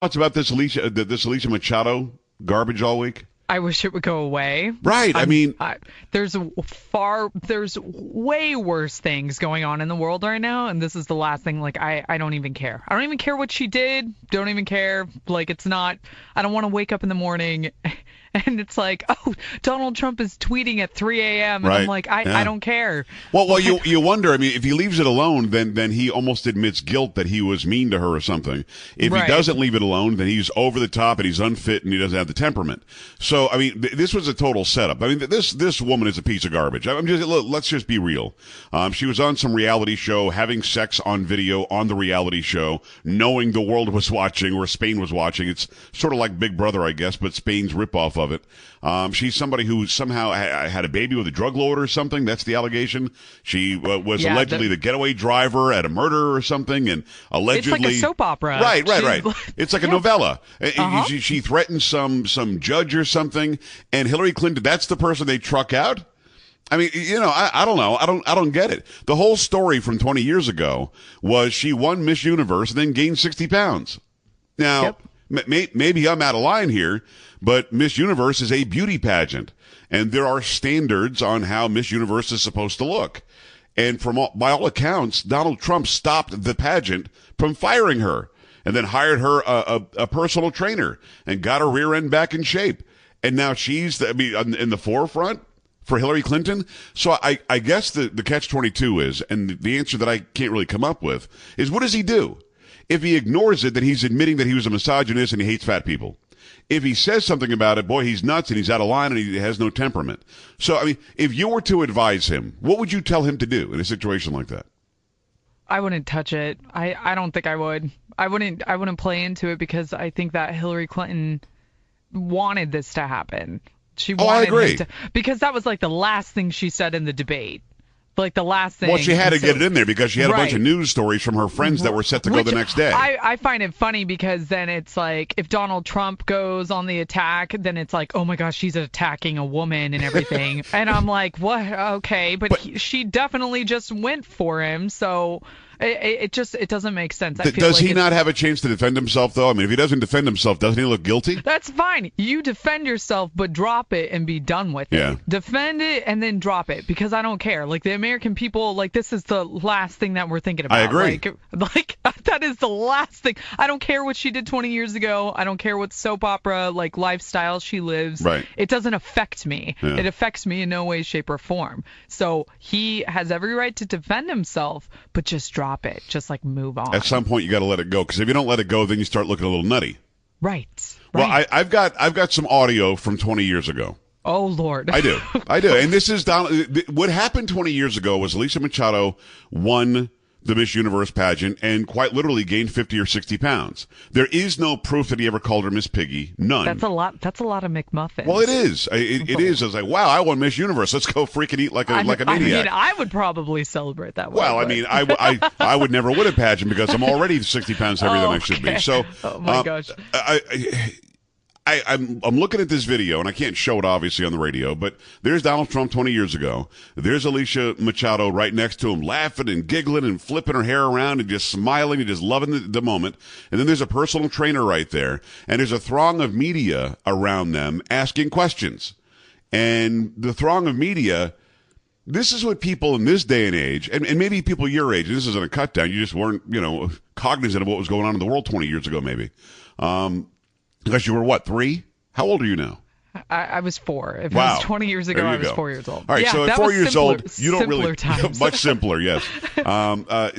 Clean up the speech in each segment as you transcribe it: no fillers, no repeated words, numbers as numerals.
What's about this Alicia Machado garbage all week? I wish it would go away. Right. I mean, there's way worse things going on in the world right now, and this is the last thing. Like, I don't even care. I don't even care what she did. Don't even care. Like, it's not. I don't want to wake up in the morning and it's like, oh, Donald Trump is tweeting at 3 a.m. And right. I'm like, I don't care. Well, you wonder. I mean, if he leaves it alone, then he almost admits guilt that he was mean to her or something. If he doesn't leave it alone, then he's over the top and he's unfit and he doesn't have the temperament. So, I mean, this was a total setup. I mean, this woman is a piece of garbage. Let's just be real. She was on some reality show, having sex on video on the reality show, knowing the world was watching or Spain was watching. It's sort of like Big Brother, I guess, but Spain's ripoff of it. She's somebody who somehow had a baby with a drug lord or something. That's the allegation. She was allegedly the getaway driver at a murder or something, and allegedly it's like a soap opera. Right. It's like a novella. She threatened some judge or something, and Hillary Clinton. That's the person they truck out. I mean, I don't know. I don't get it. The whole story from 20 years ago was she won Miss Universe and then gained 60 pounds. Now, maybe I'm out of line here, but Miss Universe is a beauty pageant, and there are standards on how Miss Universe is supposed to look. And by all accounts, Donald Trump stopped the pageant from firing her and then hired her a personal trainer and got her rear end back in shape. And now she's in the forefront for Hillary Clinton. So I guess the catch-22 is, and the answer that I can't really come up with, is what does he do? If he ignores it, then he's admitting that he was a misogynist and he hates fat people. If he says something about it, boy, he's nuts and he's out of line and he has no temperament. So, I mean, if you were to advise him, what would you tell him to do in a situation like that? I wouldn't touch it. I don't think I would. I wouldn't play into it because I think that Hillary Clinton wanted this to happen. She wanted I agree. Because that was like the last thing she said in the debate. Like the last thing. Well, she had to get it in there because she had a bunch of news stories from her friends that were set to go the next day. I find it funny because then it's like if Donald Trump goes on the attack, then it's like, oh my gosh, she's attacking a woman and everything. And I'm like, what? Okay, but she definitely just went for him. So it doesn't make sense. Does he not have a chance to defend himself, though? I mean, if he doesn't defend himself, doesn't he look guilty? That's fine. You defend yourself, but drop it and be done with it. Defend it and then drop it because I don't care. Like the American people, like this is the last thing that we're thinking about. I agree. Like that is the last thing. I don't care what she did 20 years ago. I don't care what soap opera like lifestyle she lives. Right. It doesn't affect me. Yeah. It affects me in no way, shape, or form. So he has every right to defend himself, but just drop it. Just like move on. At some point, you got to let it go because if you don't let it go, then you start looking a little nutty. Right. Well, I've got some audio from 20 years ago. Oh Lord. I do. And this is what happened 20 years ago was Alicia Machado won the Miss Universe pageant and quite literally gained 50 or 60 pounds. There is no proof that he ever called her Miss Piggy. None. That's a lot of McMuffins. Well, it is. It is. I was like, wow, I won Miss Universe. Let's go freaking eat like a maniac. I mean, I would probably celebrate that way. Well, I mean, I would never win a pageant because I'm already 60 pounds heavier than I should be. So, oh my gosh. I'm looking at this video, and I can't show it obviously on the radio, but there's Donald Trump 20 years ago. There's Alicia Machado right next to him, laughing and giggling and flipping her hair around and just smiling and just loving the moment. And then there's a personal trainer right there, and there's a throng of media around them asking questions. And the throng of media, this is what people in this day and age, and maybe people your age, this isn't a cut down, you just weren't, cognizant of what was going on in the world 20 years ago maybe. Because you were, what, 3? How old are you now? I was 4. If wow. it was 20 years ago, I was 4 years old. All right, so at 4 years old, you don't really... Times. Much simpler, yes.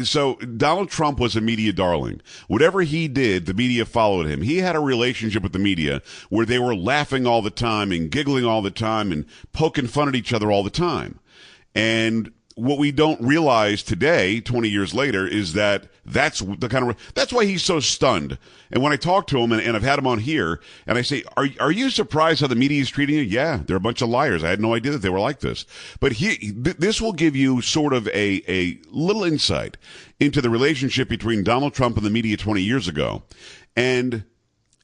So Donald Trump was a media darling. Whatever he did, the media followed him. He had a relationship with the media where they were laughing all the time and giggling all the time and poking fun at each other all the time. And what we don't realize today, 20 years later, is that that's why he's so stunned. And when I talk to him, and I've had him on here, and I say, are you surprised how the media is treating you? Yeah, they're a bunch of liars. I had no idea that they were like this. But this will give you sort of a little insight into the relationship between Donald Trump and the media 20 years ago. And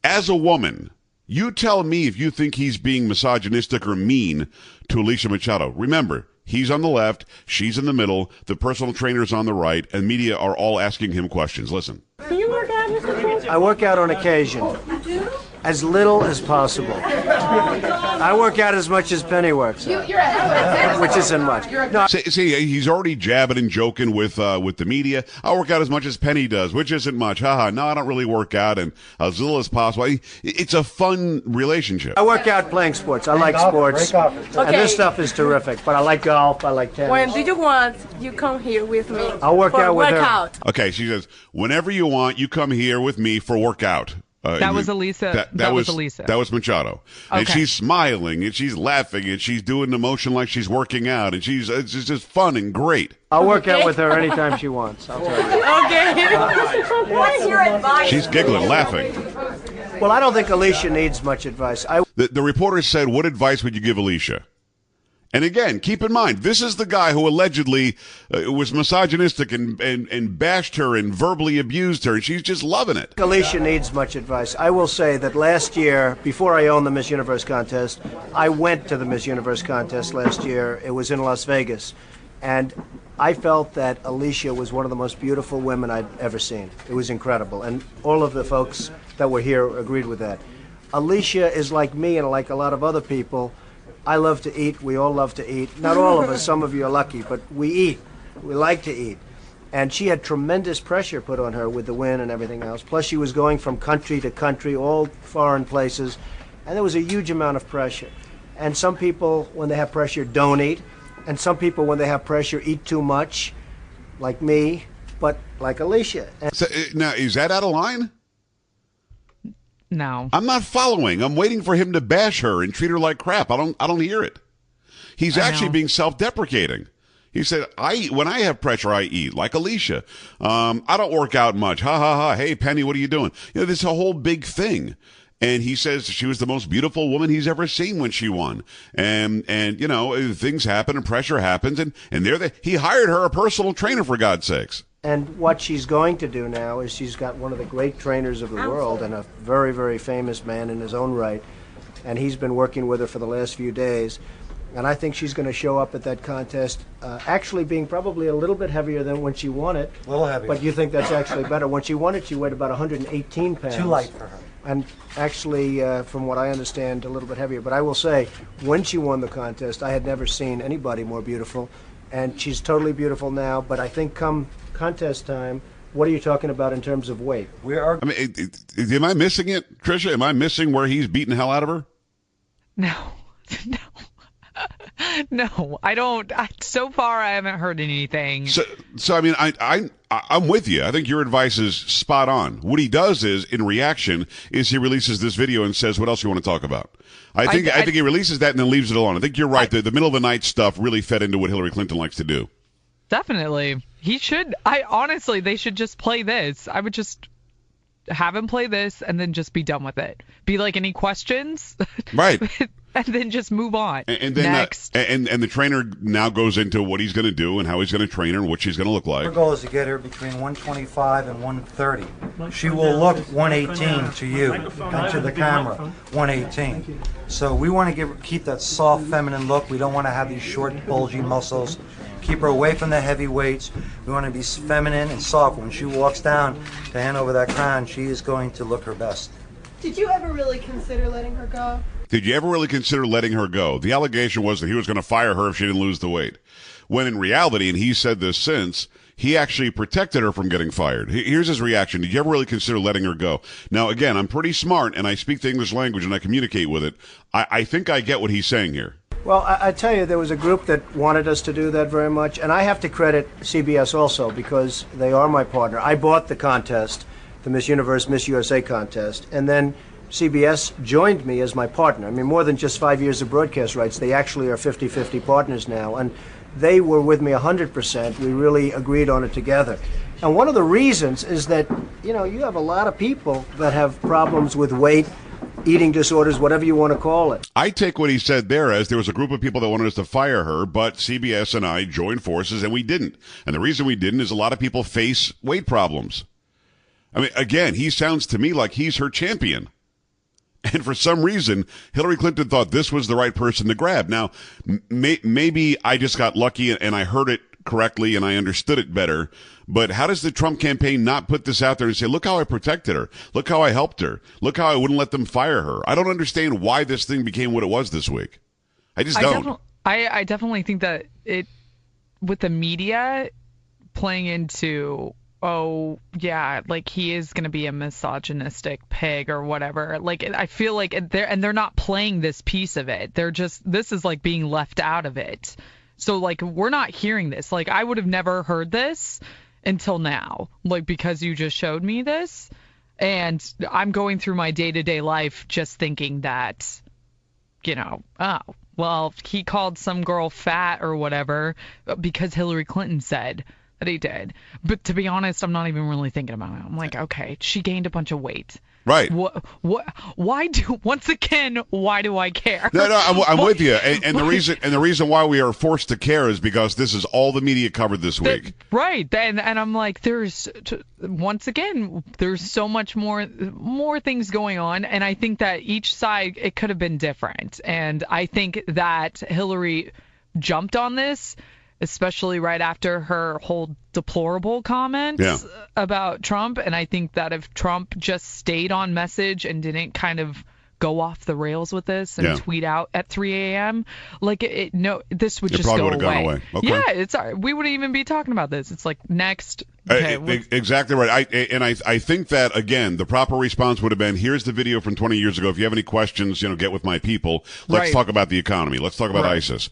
as a woman, you tell me if you think he's being misogynistic or mean to Alicia Machado. Remember, he's on the left, she's in the middle, the personal trainer's on the right, and media are all asking him questions. Listen. Do you work out, Mr. Trump? I work out on occasion. As little as possible. I work out as much as Penny works out, which isn't much. No. See, he's already jabbing and joking with the media. I work out as much as Penny does, which isn't much. Haha. No, I don't really work out, and as little as possible. It's a fun relationship. I work out playing sports. I like sports. And this stuff is terrific. But I like golf. I like tennis. When do you want you come here with me? I'll work out with her. Okay, she says, whenever you want, you come here with me for workout. That was Alicia. That was Alicia. That was Machado. And Okay. she's smiling, and she's laughing, and she's doing the motion like she's working out, and it's just fun and great. I'll work out with her anytime she wants. I'll tell you. Okay. What is your advice? She's giggling, laughing. Well, I don't think Alicia needs much advice. The reporter said, what advice would you give Alicia? And again, keep in mind, this is the guy who allegedly was misogynistic and bashed her and verbally abused her, and she's just loving it. Alicia needs much advice. I will say that last year, before I owned the Miss Universe contest, I went to the Miss Universe contest last year. It was in Las Vegas. And I felt that Alicia was one of the most beautiful women I'd ever seen. It was incredible. And all of the folks that were here agreed with that. Alicia is like me and like a lot of other people. I love to eat. We all love to eat. Not all of us. Some of you are lucky, but we eat. We like to eat. And she had tremendous pressure put on her with the win and everything else. Plus, she was going from country to country, all foreign places. And there was a huge amount of pressure. And some people, when they have pressure, don't eat. And some people, when they have pressure, eat too much, like me, but like Alicia. So, now, is that out of line? No. I'm not following. I'm waiting for him to bash her and treat her like crap. I don't hear it. He's actually being self-deprecating. He said, when I have pressure, I eat, like Alicia. I don't work out much. Ha, ha, ha. Hey, Penny, what are you doing? You know, this is a whole big thing. And he says she was the most beautiful woman he's ever seen when she won. And you know, things happen and pressure happens. And he hired her a personal trainer, for God's sakes. And what she's going to do now is she's got one of the great trainers of the world and a very, very famous man in his own right. And he's been working with her for the last few days. And I think she's going to show up at that contest actually being probably a little bit heavier than when she won it. A little heavier. But you think that's actually better. When she won it, she weighed about 118 pounds. Too light for her. And actually, from what I understand, a little bit heavier. But I will say, when she won the contest, I had never seen anybody more beautiful. And she's totally beautiful now. But I think come contest time, what are you talking about in terms of weight? I mean, am I missing it, Tricia? Am I missing where he's beating hell out of her? No. No. No, I don't. So far, I haven't heard anything. So I mean, I'm with you. I think your advice is spot on. What he does is, in reaction, is he releases this video and says, "What else you want to talk about?" I think he releases that and then leaves it alone. I think you're right. The middle of the night stuff really fed into what Hillary Clinton likes to do. Definitely, he should. Honestly, they should just play this. I would just have him play this and then just be done with it. Be like, any questions? Right. And then just move on. And then next. And the trainer now goes into what he's going to do and how he's going to train her and what she's going to look like. Our goal is to get her between 125 and 130. She will look 118 to you and to the camera, 118. So we want to keep that soft, feminine look. We don't want to have these short, bulgy muscles. Keep her away from the heavy weights. We want to be feminine and soft. When she walks down to hand over that crown, she is going to look her best. Did you ever really consider letting her go? Did you ever really consider letting her go? The allegation was that he was going to fire her if she didn't lose the weight. When in reality, and he said this since, he actually protected her from getting fired. Here's his reaction. Did you ever really consider letting her go? Now, again, I'm pretty smart, and I speak the English language, and I communicate with it. I think I get what he's saying here. Well, I tell you, there was a group that wanted us to do that very much, and I have to credit CBS also because they are my partner. I bought the contest, the Miss Universe, Miss USA contest, and then CBS joined me as my partner. I mean, more than just 5 years of broadcast rights. They actually are 50-50 partners now, and they were with me 100%. We really agreed on it together. And one of the reasons is that, you know, you have a lot of people that have problems with weight, eating disorders, whatever you want to call it. I take what he said there as there was a group of people that wanted us to fire her, but CBS and I joined forces and we didn't. And the reason we didn't is a lot of people face weight problems. I mean, again, he sounds to me like he's her champion. And for some reason, Hillary Clinton thought this was the right person to grab. Now, maybe I just got lucky and I heard it correctly and I understood it better. But how does the Trump campaign not put this out there and say, look how I protected her. Look how I helped her. Look how I wouldn't let them fire her. I don't understand why this thing became what it was this week. I just don't. I definitely think that with the media playing into, oh, yeah, like he is going to be a misogynistic pig or whatever. Like, I feel like they're not playing this piece of it. This is like being left out of it. So, like, we're not hearing this. Like, I would have never heard this until now, like, because you just showed me this. And I'm going through my day-to-day life just thinking that, oh, well, he called some girl fat or whatever because Hillary Clinton said that he did. But to be honest, I'm not even really thinking about it. I'm like, okay, she gained a bunch of weight. Right. Why do I care? No, I'm with you. And the reason why we are forced to care is because this is all the media covered this week. Right. And I'm like, there's so much more things going on. And I think that each side, it could have been different. And I think that Hillary jumped on this, especially right after her whole deplorable comments about Trump. And I think that if Trump just stayed on message and didn't kind of go off the rails with this and tweet out at 3 a.m., like this would just go away. Gone away. Okay. Yeah, we wouldn't even be talking about this. It's like next. Okay, exactly right. I think that, again, the proper response would have been, here's the video from 20 years ago. If you have any questions, get with my people. Let's talk about the economy. Let's talk about ISIS.